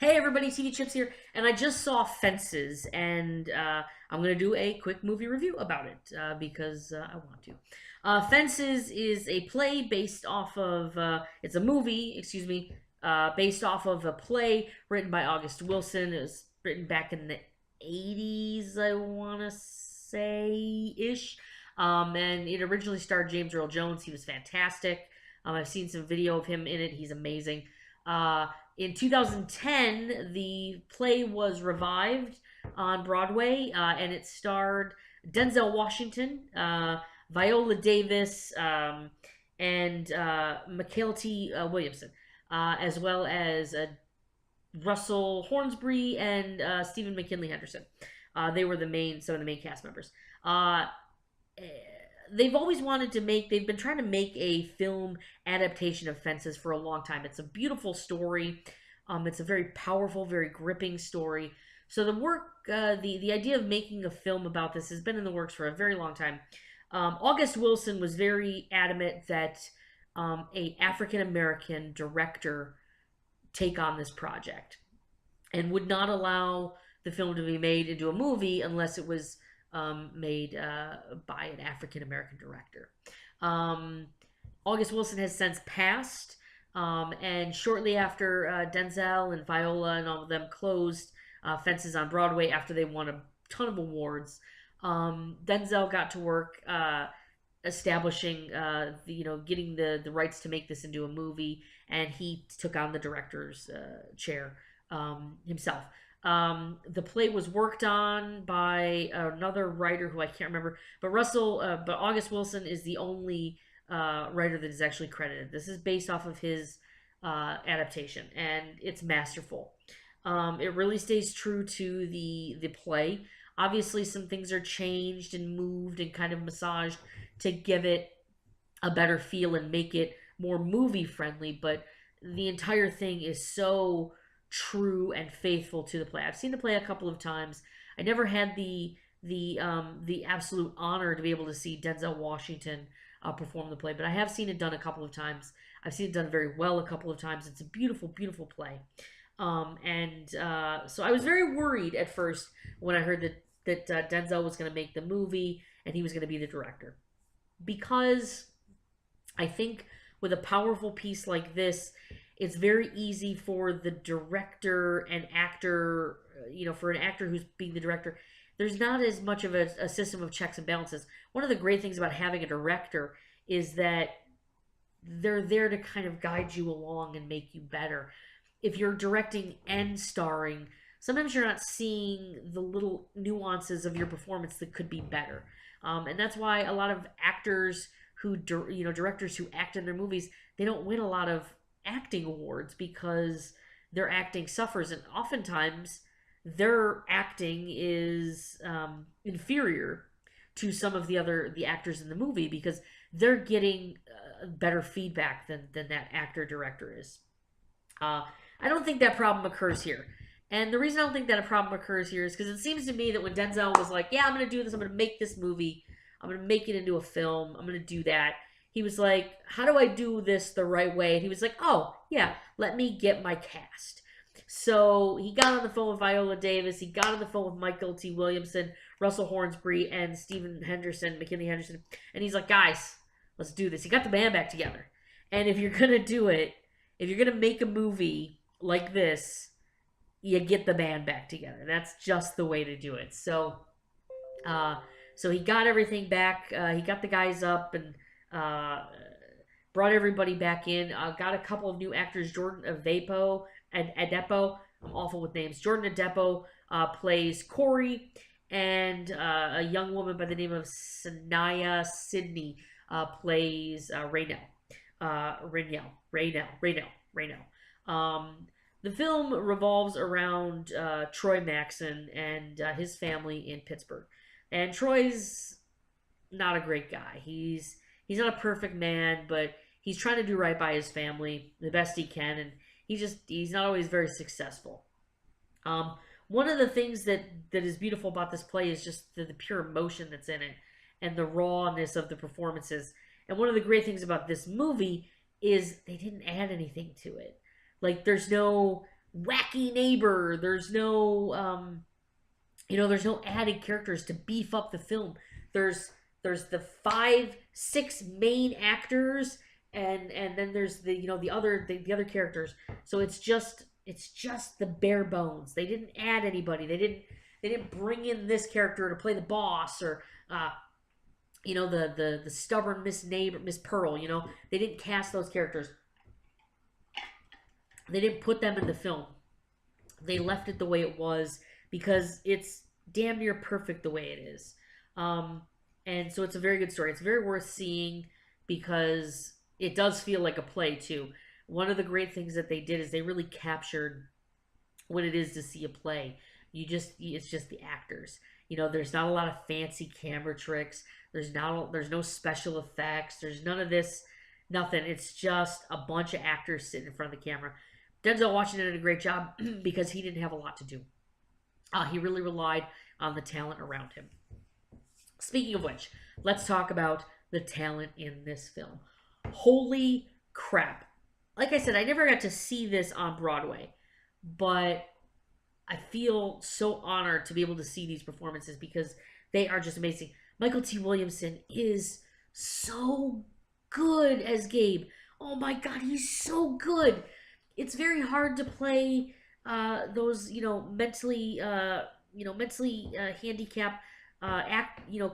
Hey everybody, TV Chips here, and I just saw Fences, and I'm gonna do a quick movie review about it because I want to. Fences is a play based off of it's a movie, excuse me, based off of a play written by August Wilson. It was written back in the '80s, I want to say ish, and it originally starred James Earl Jones. He was fantastic. I've seen some video of him in it. He's amazing. Uh, in 2010, the play was revived on Broadway, and it starred Denzel Washington, Viola Davis, and Mykelti Williamson, as well as Russell Hornsby and Stephen McKinley Henderson. They were some of the main cast members. They've always wanted to make, they've been trying to make a film adaptation of Fences for a long time. It's a beautiful story. It's a very powerful, very gripping story. So the idea of making a film about this has been in the works for a very long time. August Wilson was very adamant that a African American director take on this project and would not allow the film to be made into a movie unless it was made by an African American director. August Wilson has since passed, and shortly after Denzel and Viola and all of them closed Fences on Broadway after they won a ton of awards, Denzel got to work establishing, getting the rights to make this into a movie, and he took on the director's chair himself. The play was worked on by another writer who I can't remember, but August Wilson is the only writer that is actually credited. This is based off of his adaptation, and it's masterful. It really stays true to the play. Obviously, some things are changed and moved and kind of massaged to give it a better feel and make it more movie friendly, but the entire thing is so true and faithful to the play. I've seen the play a couple of times. I never had the absolute honor to be able to see Denzel Washington perform the play, but I have seen it done a couple of times. I've seen it done very well a couple of times. It's a beautiful, beautiful play. So I was very worried at first when I heard that Denzel was going to make the movie and he was going to be the director, because I think with a powerful piece like this, it's very easy for the director and actor, for an actor who's being the director, there's not as much of a system of checks and balances. One of the great things about having a director is that they're there to kind of guide you along and make you better. If you're directing and starring, sometimes you're not seeing the little nuances of your performance that could be better. And that's why a lot of actors directors who act in their movies, they don't win a lot of acting awards because their acting suffers, and oftentimes their acting is inferior to some of the actors in the movie because they're getting better feedback than that actor director is. I don't think that problem occurs here. And the reason I don't think that a problem occurs here is because it seems to me that when Denzel was like, yeah, I'm going to do this, I'm going to make this movie, I'm going to make it into a film, I'm going to do that, he was like, how do I do this the right way? And he was like, oh, yeah, let me get my cast. So he got on the phone with Viola Davis, he got on the phone with Mykelti Williamson, Russell Hornsby, and Stephen Henderson, McKinley Henderson, and he's like, guys, let's do this. He got the band back together. And if you're going to do it, if you're going to make a movie like this, you get the band back together. That's just the way to do it. So he got everything back. He got the guys up and brought everybody back in. Got a couple of new actors. Jordan Adepo, I'm awful with names. Jordan Adepo plays Corey, and a young woman by the name of Sanaya Sidney plays Raynell. The film revolves around Troy Maxon and his family in Pittsburgh. And Troy's not a great guy. He's not a perfect man, but he's trying to do right by his family the best he can, and he's not always very successful. One of the things that is beautiful about this play is just the pure emotion that's in it and the rawness of the performances. And one of the great things about this movie is they didn't add anything to it. Like, there's no wacky neighbor. There's no there's no added characters to beef up the film. There's the 5 6 main actors, and then there's the other characters. So it's just the bare bones. They didn't add anybody. They didn't bring in this character to play the boss, or the stubborn Miss Pearl. They didn't cast those characters. They didn't put them in the film. They left it the way it was because it's damn near perfect the way it is. And so it's a very good story. It's very worth seeing because it does feel like a play too. One of the great things that they did is they really captured what it is to see a play. It's just the actors. There's not a lot of fancy camera tricks. There's no special effects. There's none of this, nothing. It's just a bunch of actors sitting in front of the camera. Denzel Washington did a great job because he didn't have a lot to do. He really relied on the talent around him. Speaking of which, let's talk about the talent in this film. Holy crap. Like I said, I never got to see this on Broadway, but I feel so honored to be able to see these performances because they are just amazing. Michael T. Williamson is so good as Gabe. Oh my God, he's so good. It's very hard to play those, mentally handicapped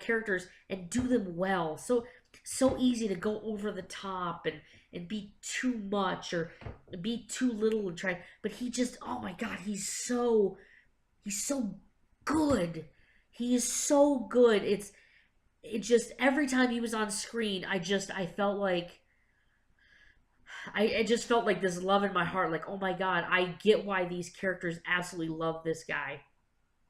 characters and do them well. So easy to go over the top and be too much or be too little and try. But he just, oh my God, he's so good. He is so good. It just every time he was on screen, I felt like I just felt like this love in my heart. Like, oh my God, I get why these characters absolutely love this guy.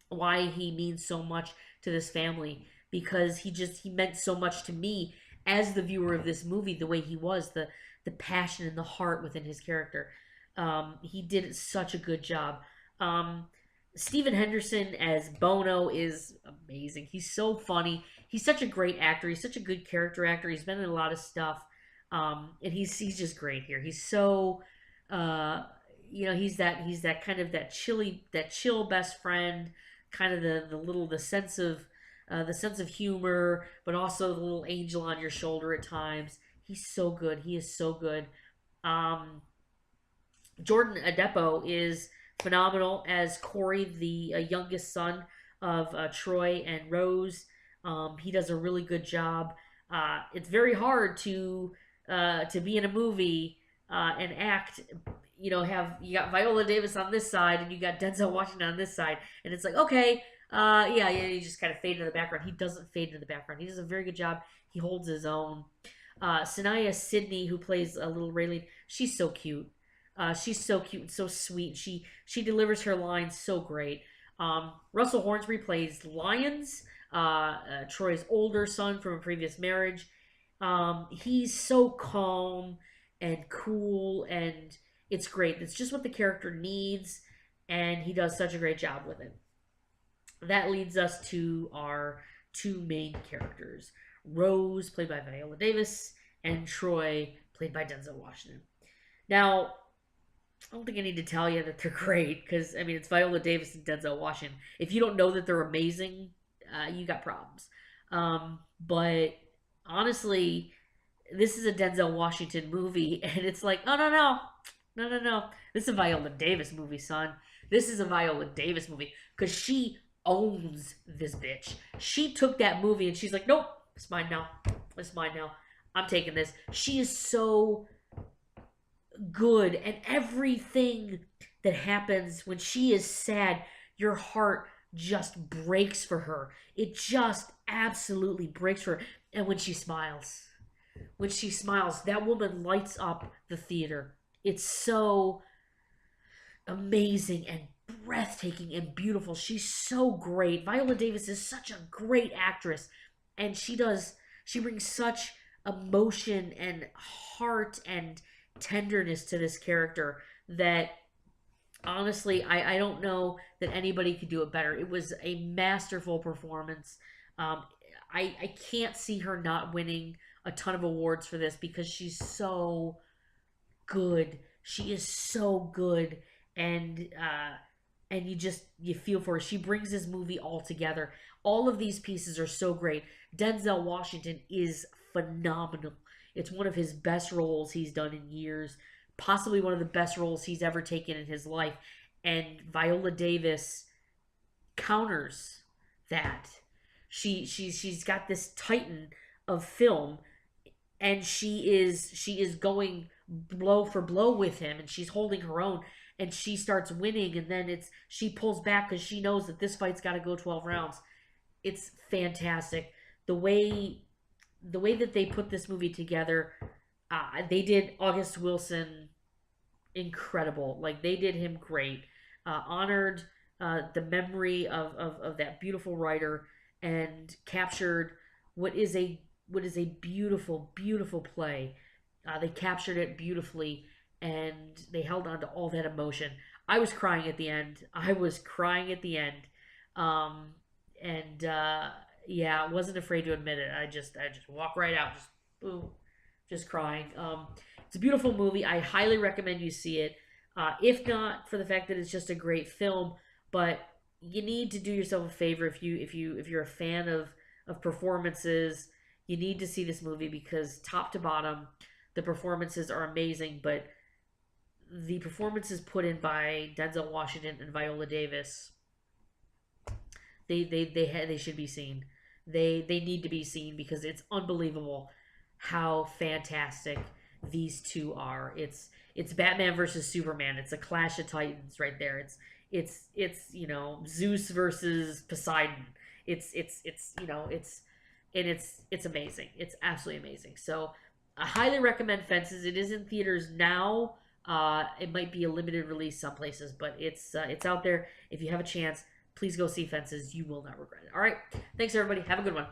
Why he means so much to this family, because he meant so much to me as the viewer of this movie. The way he was, the passion and the heart within his character. He did such a good job. Stephen Henderson as Bono is amazing. He's so funny. He's such a great actor. He's such a good character actor. He's been in a lot of stuff, and he's just great here. He's so he's that kind of that chill best friend, kind of the sense of humor, but also the little angel on your shoulder at times. He's so good. He is so good. Jordan Adepo is phenomenal as Corey, the youngest son of Troy and Rose. He does a really good job. It's very hard to be in a movie and act. You got Viola Davis on this side and you got Denzel Washington on this side, and it's like, okay, you just kind of fade into the background. He doesn't fade into the background. He does a very good job. He holds his own. Sanaya Sidney, who plays a little Raylene, she's so cute. She's so cute and so sweet. She delivers her lines so great. Russell Hornsby plays Lyons, Troy's older son from a previous marriage. He's so calm and cool, and it's great. It's just what the character needs, and he does such a great job with it. That leads us to our two main characters. Rose, played by Viola Davis, and Troy, played by Denzel Washington. Now, I don't think I need to tell you that they're great, because, it's Viola Davis and Denzel Washington. If you don't know that they're amazing, you got problems. But, honestly, this is a Denzel Washington movie, and it's like, oh, no. This is a Viola Davis movie, son. This is a Viola Davis movie, because she owns this bitch. She took that movie, and she's like, nope, it's mine now. It's mine now. I'm taking this. She is so good, and everything that happens when she is sad, your heart just breaks for her. It just absolutely breaks for her. And when she smiles, that woman lights up the theater. It's so amazing and breathtaking and beautiful. She's so great. Viola Davis is such a great actress, and she brings such emotion and heart and tenderness to this character that, honestly, I don't know that anybody could do it better. It was a masterful performance. I can't see her not winning a ton of awards for this, because she's so good. She is so good, and you feel for her. She brings this movie all together. All of these pieces are so great. Denzel Washington is phenomenal. It's one of his best roles he's done in years, possibly one of the best roles he's ever taken in his life. And Viola Davis counters that. She's got this titan of film, and she is going blow for blow with him, and she's holding her own, and she starts winning, and then she pulls back because she knows that this fight's got to go 12 rounds. It's fantastic. The way that they put this movie together, they did August Wilson incredible. Like, they did him great. Honored the memory of that beautiful writer, and captured what is a beautiful, beautiful play. They captured it beautifully, and they held on to all that emotion. I was crying at the end. I was crying at the end. And yeah, I wasn't afraid to admit it. I just walk right out, just boom, just crying. It's a beautiful movie. I highly recommend you see it. If not for the fact that it's just a great film, but you need to do yourself a favor if you're a fan of performances. You need to see this movie because top to bottom, the performances are amazing. But the performances put in by Denzel Washington and Viola Davis, they should be seen. They need to be seen because it's unbelievable how fantastic these two are. It's Batman versus Superman. It's a clash of titans right there. It's Zeus versus Poseidon. It's it's amazing. It's absolutely amazing. So I highly recommend Fences. It is in theaters now. It might be a limited release some places, but it's out there. If you have a chance, please go see Fences. You will not regret it. All right. Thanks, everybody. Have a good one.